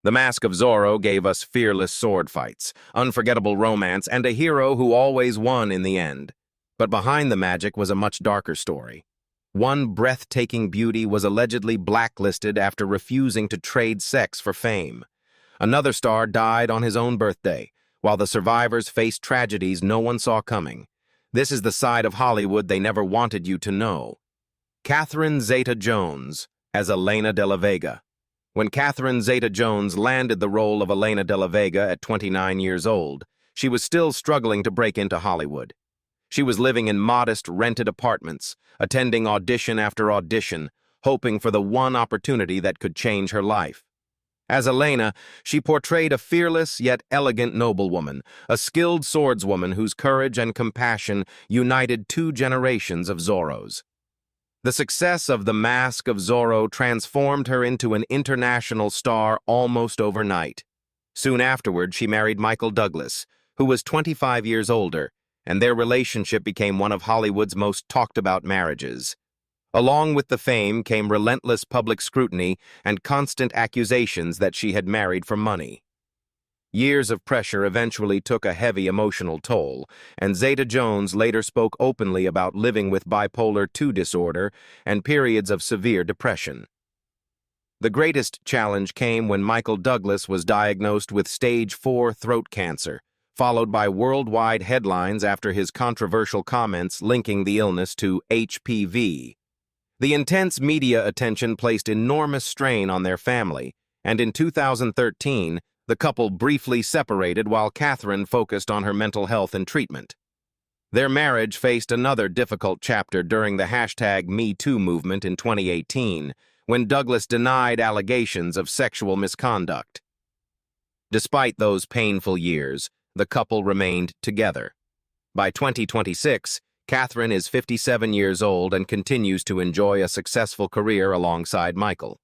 The Mask of Zorro gave us fearless sword fights, unforgettable romance, and a hero who always won in the end. But behind the magic was a much darker story. One breathtaking beauty was allegedly blacklisted after refusing to trade sex for fame. Another star died on his own birthday, while the survivors faced tragedies no one saw coming. This is the side of Hollywood they never wanted you to know. Catherine Zeta-Jones as Elena de la Vega. When Catherine Zeta-Jones landed the role of Elena de la Vega at 29 years old, she was still struggling to break into Hollywood. She was living in modest, rented apartments, attending audition after audition, hoping for the one opportunity that could change her life. As Elena, she portrayed a fearless yet elegant noblewoman, a skilled swordswoman whose courage and compassion united two generations of Zorros. The success of The Mask of Zorro transformed her into an international star almost overnight. Soon afterward, she married Michael Douglas, who was 25 years older, and their relationship became one of Hollywood's most talked-about marriages. Along with the fame came relentless public scrutiny and constant accusations that she had married for money. Years of pressure eventually took a heavy emotional toll, and Zeta-Jones later spoke openly about living with bipolar II disorder and periods of severe depression. The greatest challenge came when Michael Douglas was diagnosed with stage 4 throat cancer, followed by worldwide headlines after his controversial comments linking the illness to HPV. The intense media attention placed enormous strain on their family, and in 2013, the couple briefly separated while Catherine focused on her mental health and treatment. Their marriage faced another difficult chapter during the #MeToo movement in 2018, when Douglas denied allegations of sexual misconduct. Despite those painful years, the couple remained together. By 2026, Catherine is 57 years old and continues to enjoy a successful career alongside Michael.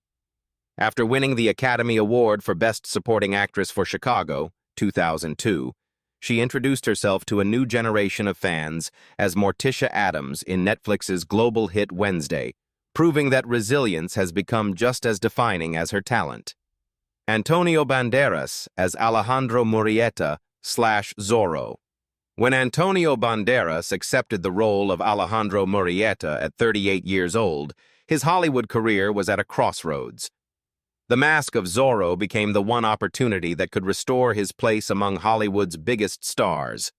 After winning the Academy Award for Best Supporting Actress for Chicago, 2002, she introduced herself to a new generation of fans as Morticia Addams in Netflix's global hit Wednesday, proving that resilience has become just as defining as her talent. Antonio Banderas as Alejandro Murrieta/Zorro. When Antonio Banderas accepted the role of Alejandro Murrieta at 38 years old, his Hollywood career was at a crossroads. The Mask of Zorro became the one opportunity that could restore his place among Hollywood's biggest stars.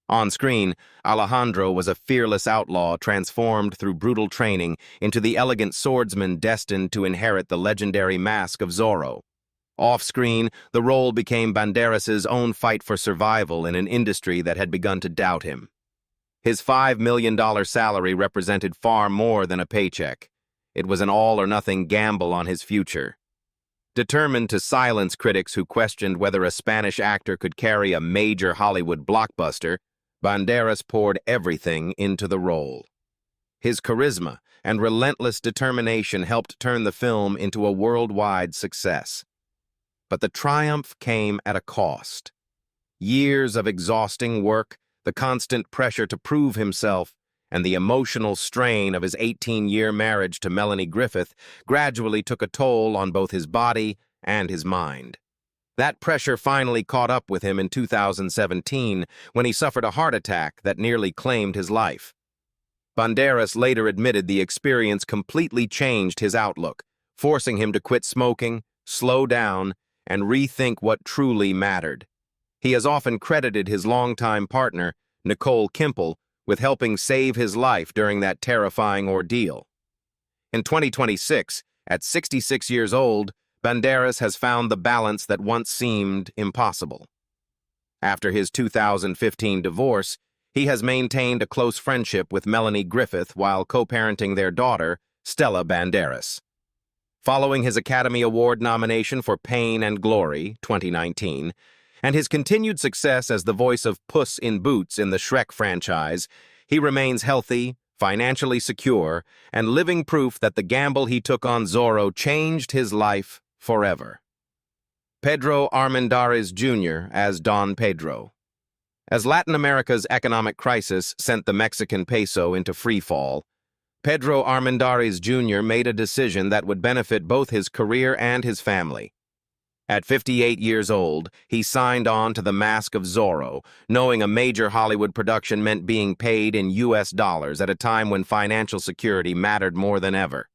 On screen, Alejandro was a fearless outlaw transformed through brutal training into the elegant swordsman destined to inherit the legendary Mask of Zorro. Off-screen, the role became Banderas's own fight for survival in an industry that had begun to doubt him. His $5 million salary represented far more than a paycheck. It was an all-or-nothing gamble on his future. Determined to silence critics who questioned whether a Spanish actor could carry a major Hollywood blockbuster, Banderas poured everything into the role. His charisma and relentless determination helped turn the film into a worldwide success. But the triumph came at a cost. Years of exhausting work, the constant pressure to prove himself, and the emotional strain of his 18-year marriage to Melanie Griffith gradually took a toll on both his body and his mind. That pressure finally caught up with him in 2017 when he suffered a heart attack that nearly claimed his life. Banderas later admitted the experience completely changed his outlook, forcing him to quit smoking, slow down, and rethink what truly mattered. He has often credited his longtime partner, Nicole Kimple, with helping save his life during that terrifying ordeal. In 2026, at 66 years old, Banderas has found the balance that once seemed impossible. After his 2015 divorce, he has maintained a close friendship with Melanie Griffith while co-parenting their daughter, Stella Banderas. Following his Academy Award nomination for Pain and Glory, 2019, and his continued success as the voice of Puss in Boots in the Shrek franchise, he remains healthy, financially secure, and living proof that the gamble he took on Zorro changed his life forever. Pedro Armendariz Jr. as Don Pedro. As Latin America's economic crisis sent the Mexican peso into free fall, Pedro Armendariz Jr. made a decision that would benefit both his career and his family. At 58 years old, he signed on to The Mask of Zorro, knowing a major Hollywood production meant being paid in U.S. dollars at a time when financial security mattered more than ever.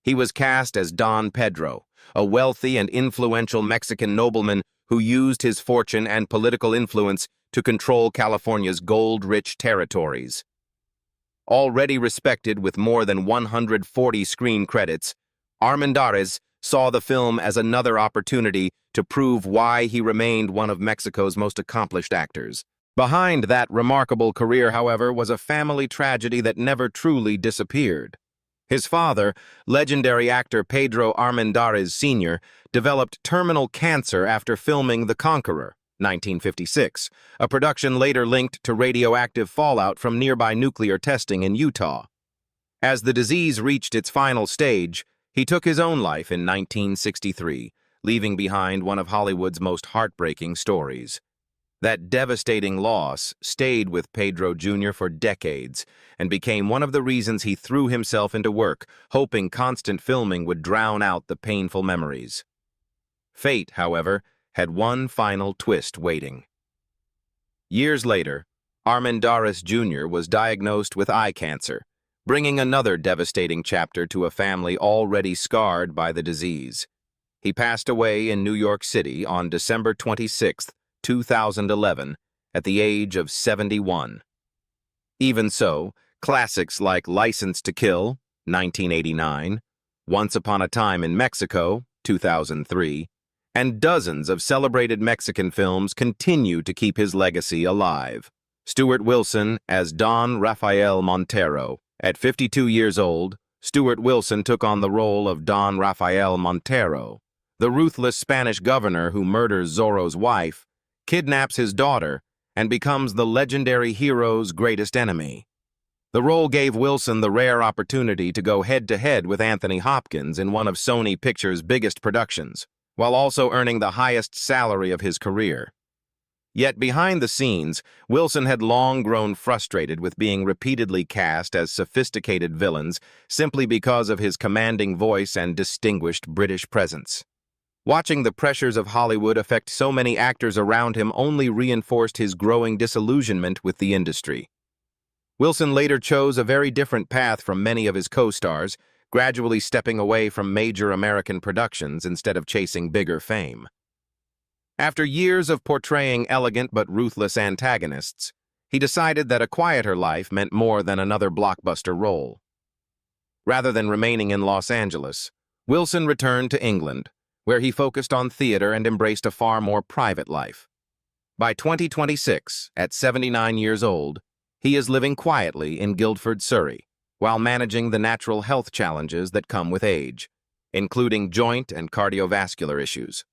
He was cast as Don Pedro, a wealthy and influential Mexican nobleman who used his fortune and political influence to control California's gold-rich territories. Already respected with more than 140 screen credits, Armendariz saw the film as another opportunity to prove why he remained one of Mexico's most accomplished actors. Behind that remarkable career, however, was a family tragedy that never truly disappeared. His father, legendary actor Pedro Armendariz Sr., developed terminal cancer after filming The Conqueror, 1956, a production later linked to radioactive fallout from nearby nuclear testing in Utah. As the disease reached its final stage, he took his own life in 1963, leaving behind one of Hollywood's most heartbreaking stories. That devastating loss stayed with Pedro Jr. for decades and became one of the reasons he threw himself into work, hoping constant filming would drown out the painful memories. Fate, however, had one final twist waiting. Years later, Armendariz Jr. was diagnosed with eye cancer, bringing another devastating chapter to a family already scarred by the disease. He passed away in New York City on December 26, 2011, at the age of 71. Even so, classics like License to Kill, 1989, Once Upon a Time in Mexico, 2003, and dozens of celebrated Mexican films continue to keep his legacy alive. Stuart Wilson as Don Rafael Montero. At 52 years old, Stuart Wilson took on the role of Don Rafael Montero, the ruthless Spanish governor who murders Zorro's wife, kidnaps his daughter, and becomes the legendary hero's greatest enemy. The role gave Wilson the rare opportunity to go head-to-head with Anthony Hopkins in one of Sony Pictures' biggest productions, while also earning the highest salary of his career. Yet behind the scenes, Wilson had long grown frustrated with being repeatedly cast as sophisticated villains simply because of his commanding voice and distinguished British presence. Watching the pressures of Hollywood affect so many actors around him only reinforced his growing disillusionment with the industry. Wilson later chose a very different path from many of his co-stars, gradually stepping away from major American productions instead of chasing bigger fame. After years of portraying elegant but ruthless antagonists, he decided that a quieter life meant more than another blockbuster role. Rather than remaining in Los Angeles, Wilson returned to England, where he focused on theater and embraced a far more private life. By 2026, at 79 years old, he is living quietly in Guildford, Surrey, while managing the natural health challenges that come with age, including joint and cardiovascular issues.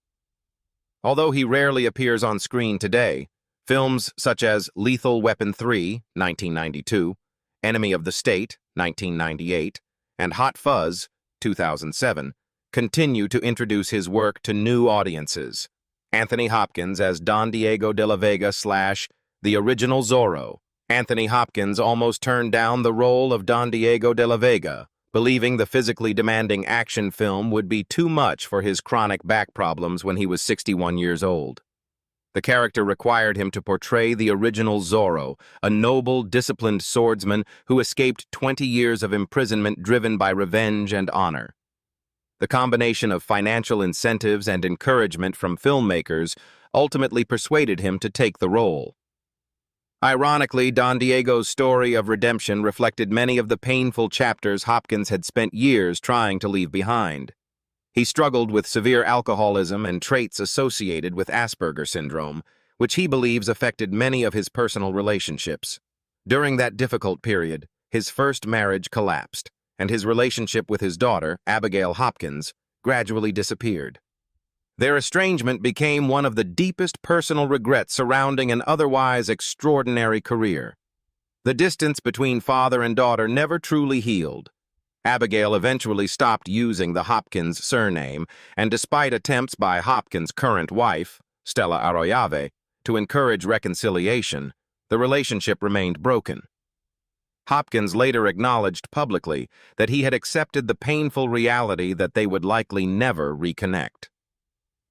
Although he rarely appears on screen today, films such as Lethal Weapon 3, 1992, Enemy of the State, 1998, and Hot Fuzz, 2007, continue to introduce his work to new audiences. Anthony Hopkins as Don Diego de la Vega / the original Zorro. Anthony Hopkins almost turned down the role of Don Diego de la Vega, believing the physically demanding action film would be too much for his chronic back problems when he was 61 years old. The character required him to portray the original Zorro, a noble, disciplined swordsman who escaped 20 years of imprisonment driven by revenge and honor. The combination of financial incentives and encouragement from filmmakers ultimately persuaded him to take the role. Ironically, Don Diego's story of redemption reflected many of the painful chapters Hopkins had spent years trying to leave behind. He struggled with severe alcoholism and traits associated with Asperger syndrome, which he believes affected many of his personal relationships. During that difficult period, his first marriage collapsed, and his relationship with his daughter, Abigail Hopkins, gradually disappeared. Their estrangement became one of the deepest personal regrets surrounding an otherwise extraordinary career. The distance between father and daughter never truly healed. Abigail eventually stopped using the Hopkins surname, and despite attempts by Hopkins' current wife, Stella Arroyave, to encourage reconciliation, the relationship remained broken. Hopkins later acknowledged publicly that he had accepted the painful reality that they would likely never reconnect.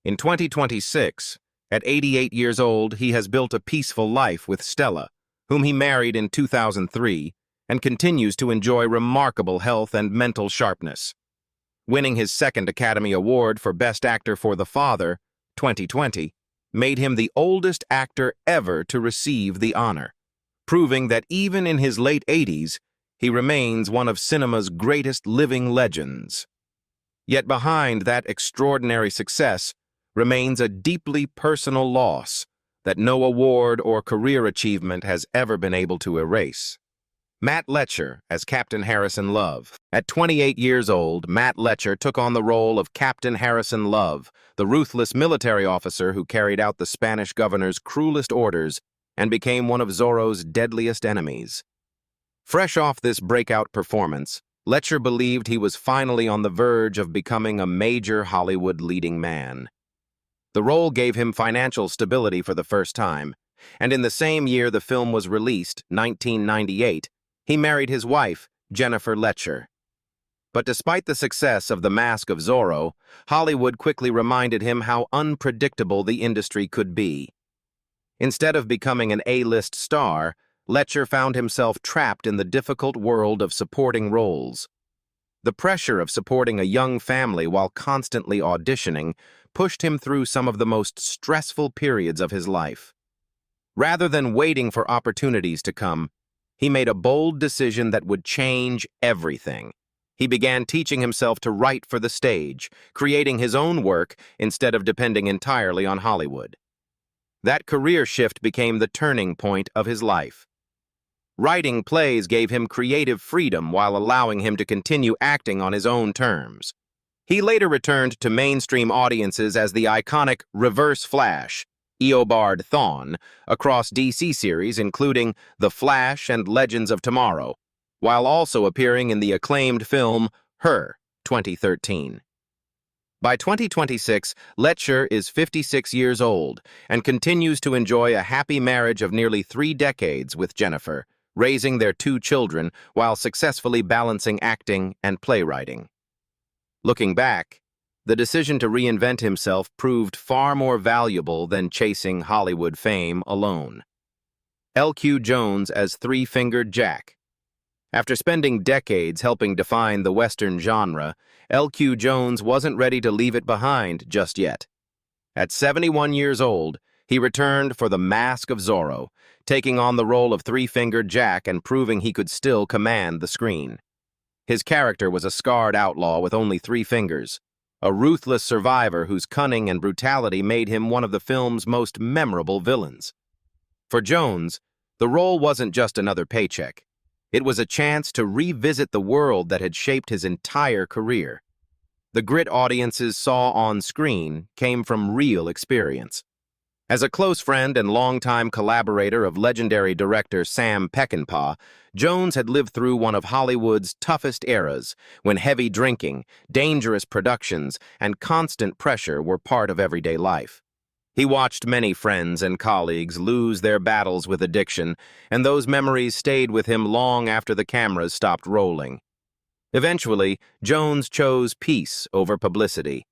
In 2026, at 88 years old, he has built a peaceful life with Stella, whom he married in 2003, and continues to enjoy remarkable health and mental sharpness. Winning his second Academy Award for Best Actor for The Father, 2020, made him the oldest actor ever to receive the honor, proving that even in his late 80s, he remains one of cinema's greatest living legends. Yet behind that extraordinary success remains a deeply personal loss that no award or career achievement has ever been able to erase. Matt Letcher as Captain Harrison Love. At 28 years old, Matt Letcher took on the role of Captain Harrison Love, the ruthless military officer who carried out the Spanish governor's cruelest orders and became one of Zorro's deadliest enemies. Fresh off this breakout performance, Letcher believed he was finally on the verge of becoming a major Hollywood leading man. The role gave him financial stability for the first time, and in the same year the film was released, 1998, he married his wife, Jennifer Letcher. But despite the success of The Mask of Zorro, Hollywood quickly reminded him how unpredictable the industry could be. Instead of becoming an A-list star, Letcher found himself trapped in the difficult world of supporting roles. The pressure of supporting a young family while constantly auditioning pushed him through some of the most stressful periods of his life. Rather than waiting for opportunities to come, he made a bold decision that would change everything. He began teaching himself to write for the stage, creating his own work instead of depending entirely on Hollywood. That career shift became the turning point of his life. Writing plays gave him creative freedom while allowing him to continue acting on his own terms. He later returned to mainstream audiences as the iconic Reverse Flash, Eobard Thawne, across DC series including The Flash and Legends of Tomorrow, while also appearing in the acclaimed film Her, 2013. By 2026, Letcher is 56 years old and continues to enjoy a happy marriage of nearly 3 decades with Jennifer, raising their 2 children while successfully balancing acting and playwriting. Looking back, the decision to reinvent himself proved far more valuable than chasing Hollywood fame alone. L.Q. Jones as Three-Fingered Jack. After spending decades helping define the Western genre, L.Q. Jones wasn't ready to leave it behind just yet. At 71 years old, he returned for The Mask of Zorro, taking on the role of Three-Fingered Jack and proving he could still command the screen. His character was a scarred outlaw with only 3 fingers, a ruthless survivor whose cunning and brutality made him one of the film's most memorable villains. For Jones, the role wasn't just another paycheck. It was a chance to revisit the world that had shaped his entire career. The grit audiences saw on screen came from real experience. As a close friend and longtime collaborator of legendary director Sam Peckinpah, Jones had lived through one of Hollywood's toughest eras, when heavy drinking, dangerous productions, and constant pressure were part of everyday life. He watched many friends and colleagues lose their battles with addiction, and those memories stayed with him long after the cameras stopped rolling. Eventually, Jones chose peace over publicity.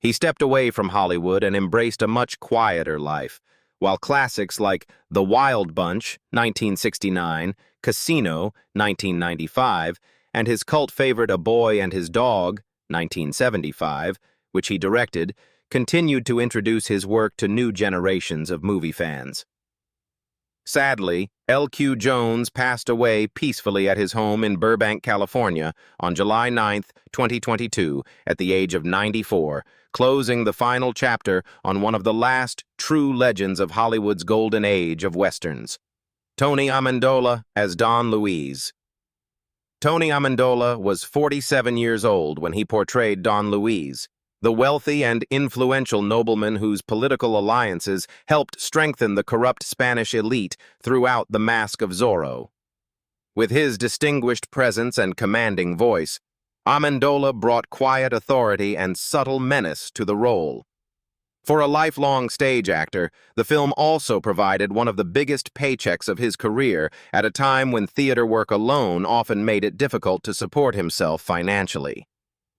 He stepped away from Hollywood and embraced a much quieter life, while classics like The Wild Bunch, 1969, Casino, 1995, and his cult favorite A Boy and His Dog, 1975, which he directed, continued to introduce his work to new generations of movie fans. Sadly, L.Q. Jones passed away peacefully at his home in Burbank, California, on July 9, 2022, at the age of 94, closing the final chapter on one of the last true legends of Hollywood's golden age of westerns. Tony Amendola as Don Luis. Tony Amendola was 47 years old when he portrayed Don Luis, the wealthy and influential nobleman whose political alliances helped strengthen the corrupt Spanish elite throughout The Mask of Zorro. With his distinguished presence and commanding voice, Amendola brought quiet authority and subtle menace to the role. For a lifelong stage actor, the film also provided one of the biggest paychecks of his career at a time when theater work alone often made it difficult to support himself financially.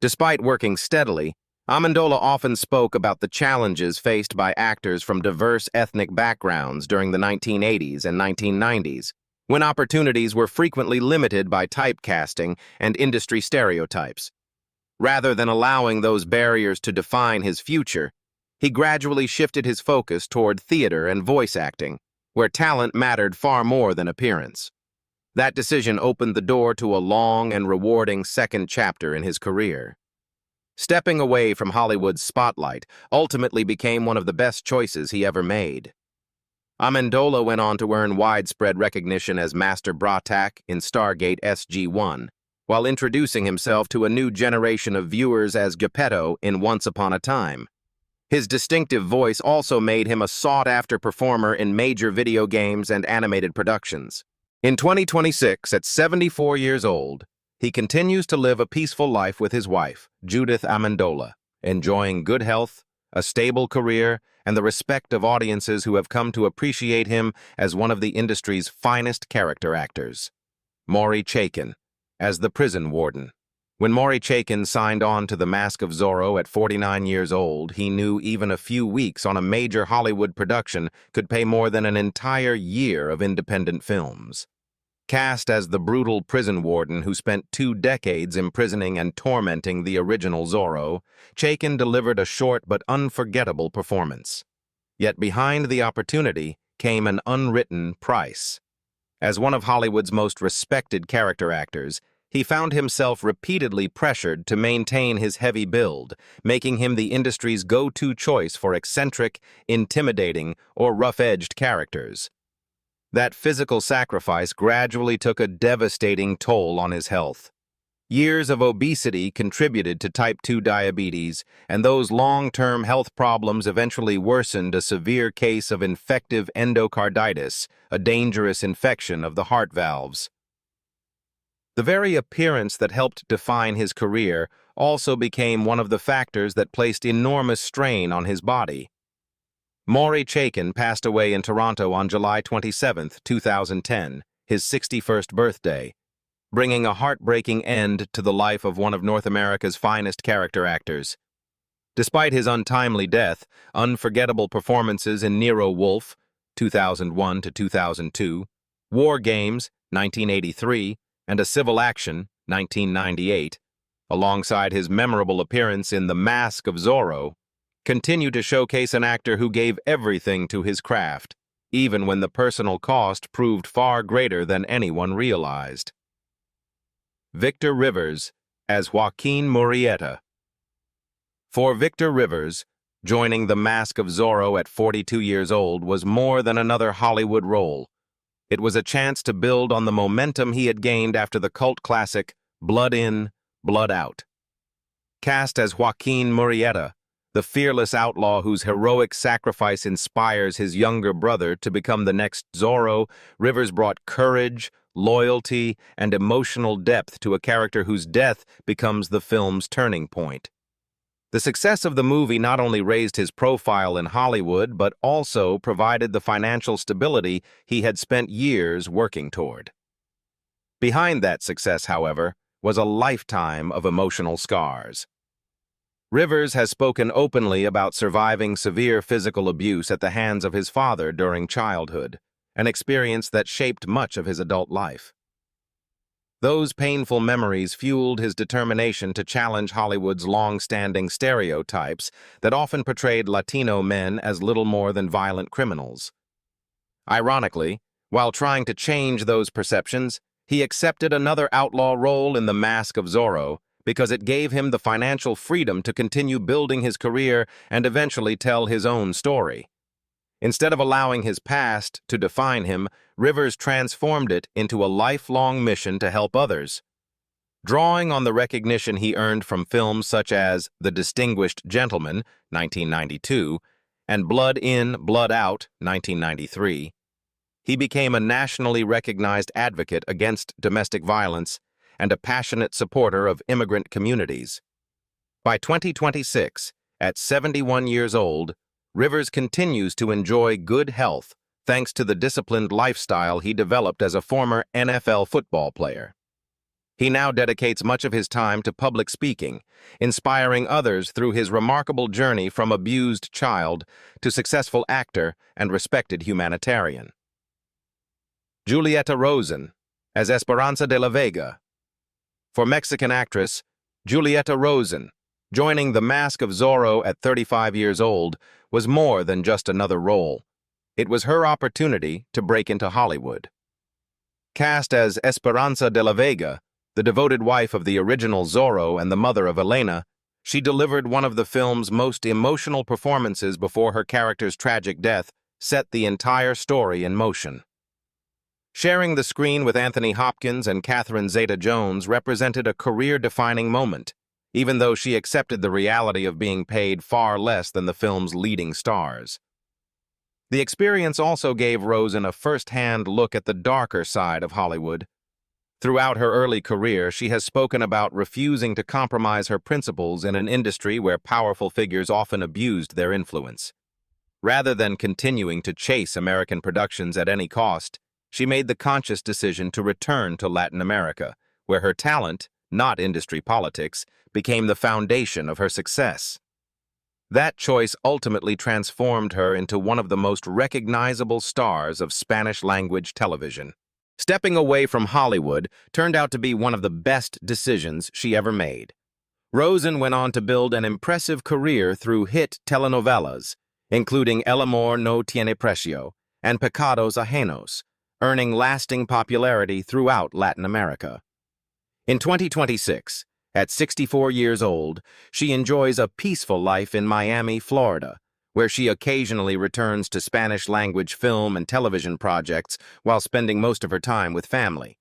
Despite working steadily, Amendola often spoke about the challenges faced by actors from diverse ethnic backgrounds during the 1980s and 1990s, when opportunities were frequently limited by typecasting and industry stereotypes. Rather than allowing those barriers to define his future, he gradually shifted his focus toward theater and voice acting, where talent mattered far more than appearance. That decision opened the door to a long and rewarding second chapter in his career. Stepping away from Hollywood's spotlight ultimately became one of the best choices he ever made. Amendola went on to earn widespread recognition as Master Bratak in Stargate SG-1, while introducing himself to a new generation of viewers as Geppetto in Once Upon a Time. His distinctive voice also made him a sought-after performer in major video games and animated productions. In 2026, at 74 years old, he continues to live a peaceful life with his wife, Judith Amendola, enjoying good health, a stable career, and the respect of audiences who have come to appreciate him as one of the industry's finest character actors. Maury Chaykin, as the prison warden. When Maury Chaykin signed on to The Mask of Zorro at 49 years old, he knew even a few weeks on a major Hollywood production could pay more than an entire year of independent films. Cast as the brutal prison warden who spent 2 decades imprisoning and tormenting the original Zorro, Chaykin delivered a short but unforgettable performance. Yet behind the opportunity came an unwritten price. As one of Hollywood's most respected character actors, he found himself repeatedly pressured to maintain his heavy build, making him the industry's go-to choice for eccentric, intimidating, or rough-edged characters. That physical sacrifice gradually took a devastating toll on his health. Years of obesity contributed to type 2 diabetes, and those long-term health problems eventually worsened a severe case of infective endocarditis, a dangerous infection of the heart valves. The very appearance that helped define his career also became one of the factors that placed enormous strain on his body. Maury Chaykin passed away in Toronto on July 27, 2010, his 61st birthday, bringing a heartbreaking end to the life of one of North America's finest character actors. Despite his untimely death, unforgettable performances in Nero Wolfe, 2001 to 2002, War Games, 1983, and A Civil Action, 1998, alongside his memorable appearance in The Mask of Zorro, continue to showcase an actor who gave everything to his craft, even when the personal cost proved far greater than anyone realized. Victor Rivers as Joaquin Murrieta. For Victor Rivers, joining The Mask of Zorro at 42 years old was more than another Hollywood role. It was a chance to build on the momentum he had gained after the cult classic Blood In, Blood Out. Cast as Joaquin Murrieta, the fearless outlaw whose heroic sacrifice inspires his younger brother to become the next Zorro, Rivers brought courage, loyalty, and emotional depth to a character whose death becomes the film's turning point. The success of the movie not only raised his profile in Hollywood, but also provided the financial stability he had spent years working toward. Behind that success, however, was a lifetime of emotional scars. Rivers has spoken openly about surviving severe physical abuse at the hands of his father during childhood, an experience that shaped much of his adult life. Those painful memories fueled his determination to challenge Hollywood's long-standing stereotypes that often portrayed Latino men as little more than violent criminals. Ironically, while trying to change those perceptions, he accepted another outlaw role in The Mask of Zorro because it gave him the financial freedom to continue building his career and eventually tell his own story. Instead of allowing his past to define him, Rivers transformed it into a lifelong mission to help others. Drawing on the recognition he earned from films such as The Distinguished Gentleman, 1992, and Blood In, Blood Out, 1993, he became a nationally recognized advocate against domestic violence and a passionate supporter of immigrant communities. By 2026, at 71 years old, Rivers continues to enjoy good health thanks to the disciplined lifestyle he developed as a former NFL football player. He now dedicates much of his time to public speaking, inspiring others through his remarkable journey from abused child to successful actor and respected humanitarian. Julieta Rosen, as Esperanza de la Vega. For Mexican actress Julieta Rosen, joining The Mask of Zorro at 35 years old was more than just another role. It was her opportunity to break into Hollywood. Cast as Esperanza de la Vega, the devoted wife of the original Zorro and the mother of Elena, she delivered one of the film's most emotional performances before her character's tragic death set the entire story in motion. Sharing the screen with Anthony Hopkins and Catherine Zeta-Jones represented a career-defining moment, even though she accepted the reality of being paid far less than the film's leading stars. The experience also gave Rosen a first-hand look at the darker side of Hollywood. Throughout her early career, she has spoken about refusing to compromise her principles in an industry where powerful figures often abused their influence. Rather than continuing to chase American productions at any cost, she made the conscious decision to return to Latin America, where her talent, not industry politics, became the foundation of her success. That choice ultimately transformed her into one of the most recognizable stars of Spanish-language television. Stepping away from Hollywood turned out to be one of the best decisions she ever made. Rosen went on to build an impressive career through hit telenovelas, including El Amor no tiene precio and Pecados Ajenos, earning lasting popularity throughout Latin America. In 2026, at 64 years old, she enjoys a peaceful life in Miami, Florida, where she occasionally returns to Spanish-language film and television projects while spending most of her time with family.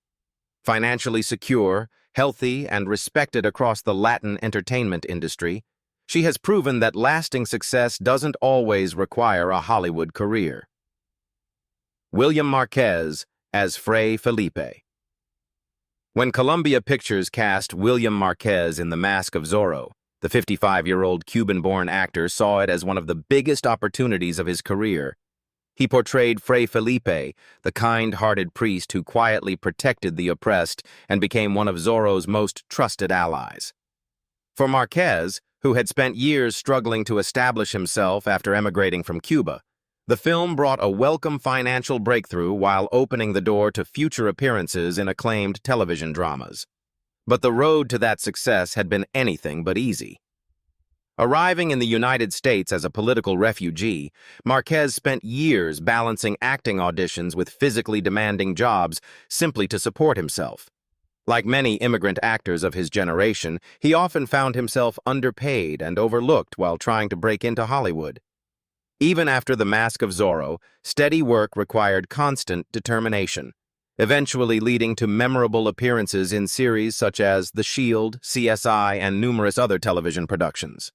Financially secure, healthy, and respected across the Latin entertainment industry, she has proven that lasting success doesn't always require a Hollywood career. William Marquez as Fray Felipe. When Columbia Pictures cast William Marquez in The Mask of Zorro, the 55-year-old Cuban-born actor saw it as one of the biggest opportunities of his career. He portrayed Fray Felipe, the kind-hearted priest who quietly protected the oppressed and became one of Zorro's most trusted allies. For Marquez, who had spent years struggling to establish himself after emigrating from Cuba, the film brought a welcome financial breakthrough while opening the door to future appearances in acclaimed television dramas. But the road to that success had been anything but easy. Arriving in the United States as a political refugee, Marquez spent years balancing acting auditions with physically demanding jobs simply to support himself. Like many immigrant actors of his generation, he often found himself underpaid and overlooked while trying to break into Hollywood. Even after The Mask of Zorro, steady work required constant determination, eventually leading to memorable appearances in series such as The Shield, CSI, and numerous other television productions.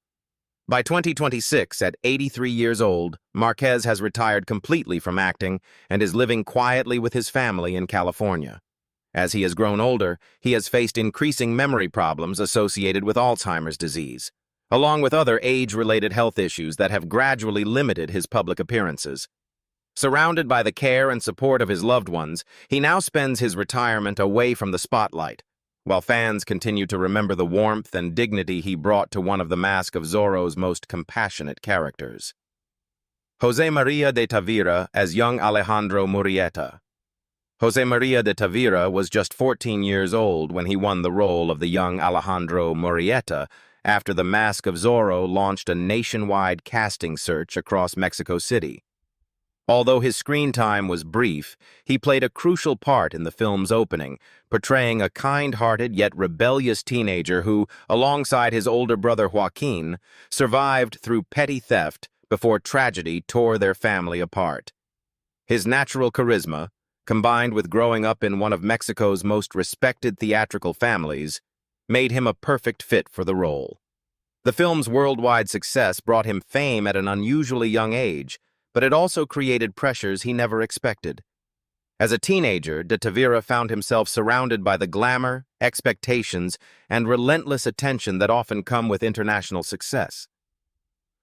By 2026, at 83 years old, Marquez has retired completely from acting and is living quietly with his family in California. As he has grown older, he has faced increasing memory problems associated with Alzheimer's disease, along with other age-related health issues that have gradually limited his public appearances. Surrounded by the care and support of his loved ones, he now spends his retirement away from the spotlight, while fans continue to remember the warmth and dignity he brought to one of the Mask of Zorro's most compassionate characters. José María de Tavira as young Alejandro Murrieta. José María de Tavira was just 14 years old when he won the role of the young Alejandro Murrieta after The Mask of Zorro launched a nationwide casting search across Mexico City. Although his screen time was brief, he played a crucial part in the film's opening, portraying a kind-hearted yet rebellious teenager who, alongside his older brother Joaquin, survived through petty theft before tragedy tore their family apart. His natural charisma, combined with growing up in one of Mexico's most respected theatrical families, made him a perfect fit for the role. The film's worldwide success brought him fame at an unusually young age, but it also created pressures he never expected. As a teenager, de Tavira found himself surrounded by the glamour, expectations, and relentless attention that often come with international success.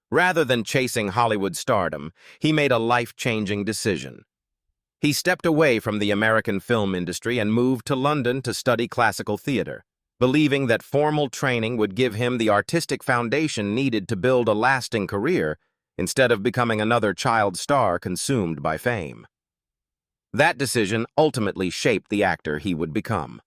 Rather than chasing Hollywood stardom, he made a life-changing decision. He stepped away from the American film industry and moved to London to study classical theater, believing that formal training would give him the artistic foundation needed to build a lasting career instead of becoming another child star consumed by fame. That decision ultimately shaped the actor he would become.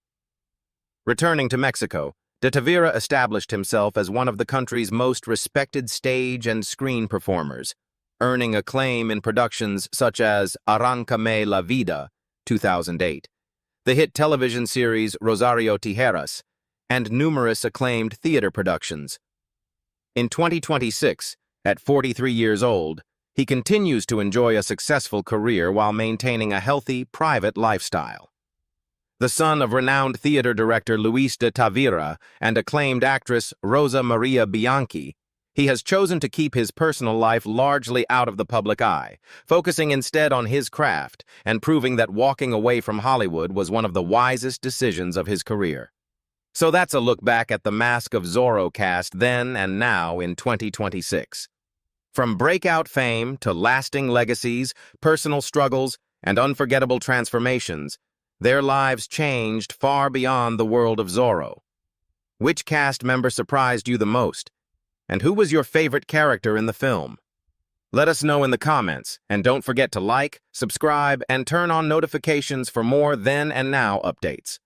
Returning to Mexico, de Tavira established himself as one of the country's most respected stage and screen performers, earning acclaim in productions such as Arráncame la Vida, 2008, the hit television series Rosario Tijeras, and numerous acclaimed theater productions. In 2026, at 43 years old, he continues to enjoy a successful career while maintaining a healthy, private lifestyle. The son of renowned theater director Luis de Tavira and acclaimed actress Rosa Maria Bianchi, he has chosen to keep his personal life largely out of the public eye, focusing instead on his craft and proving that walking away from Hollywood was one of the wisest decisions of his career. So that's a look back at the Mask of Zorro cast then and now in 2026. From breakout fame to lasting legacies, personal struggles, and unforgettable transformations, their lives changed far beyond the world of Zorro. Which cast member surprised you the most? And who was your favorite character in the film? Let us know in the comments, and don't forget to like, subscribe, and turn on notifications for more then and now updates.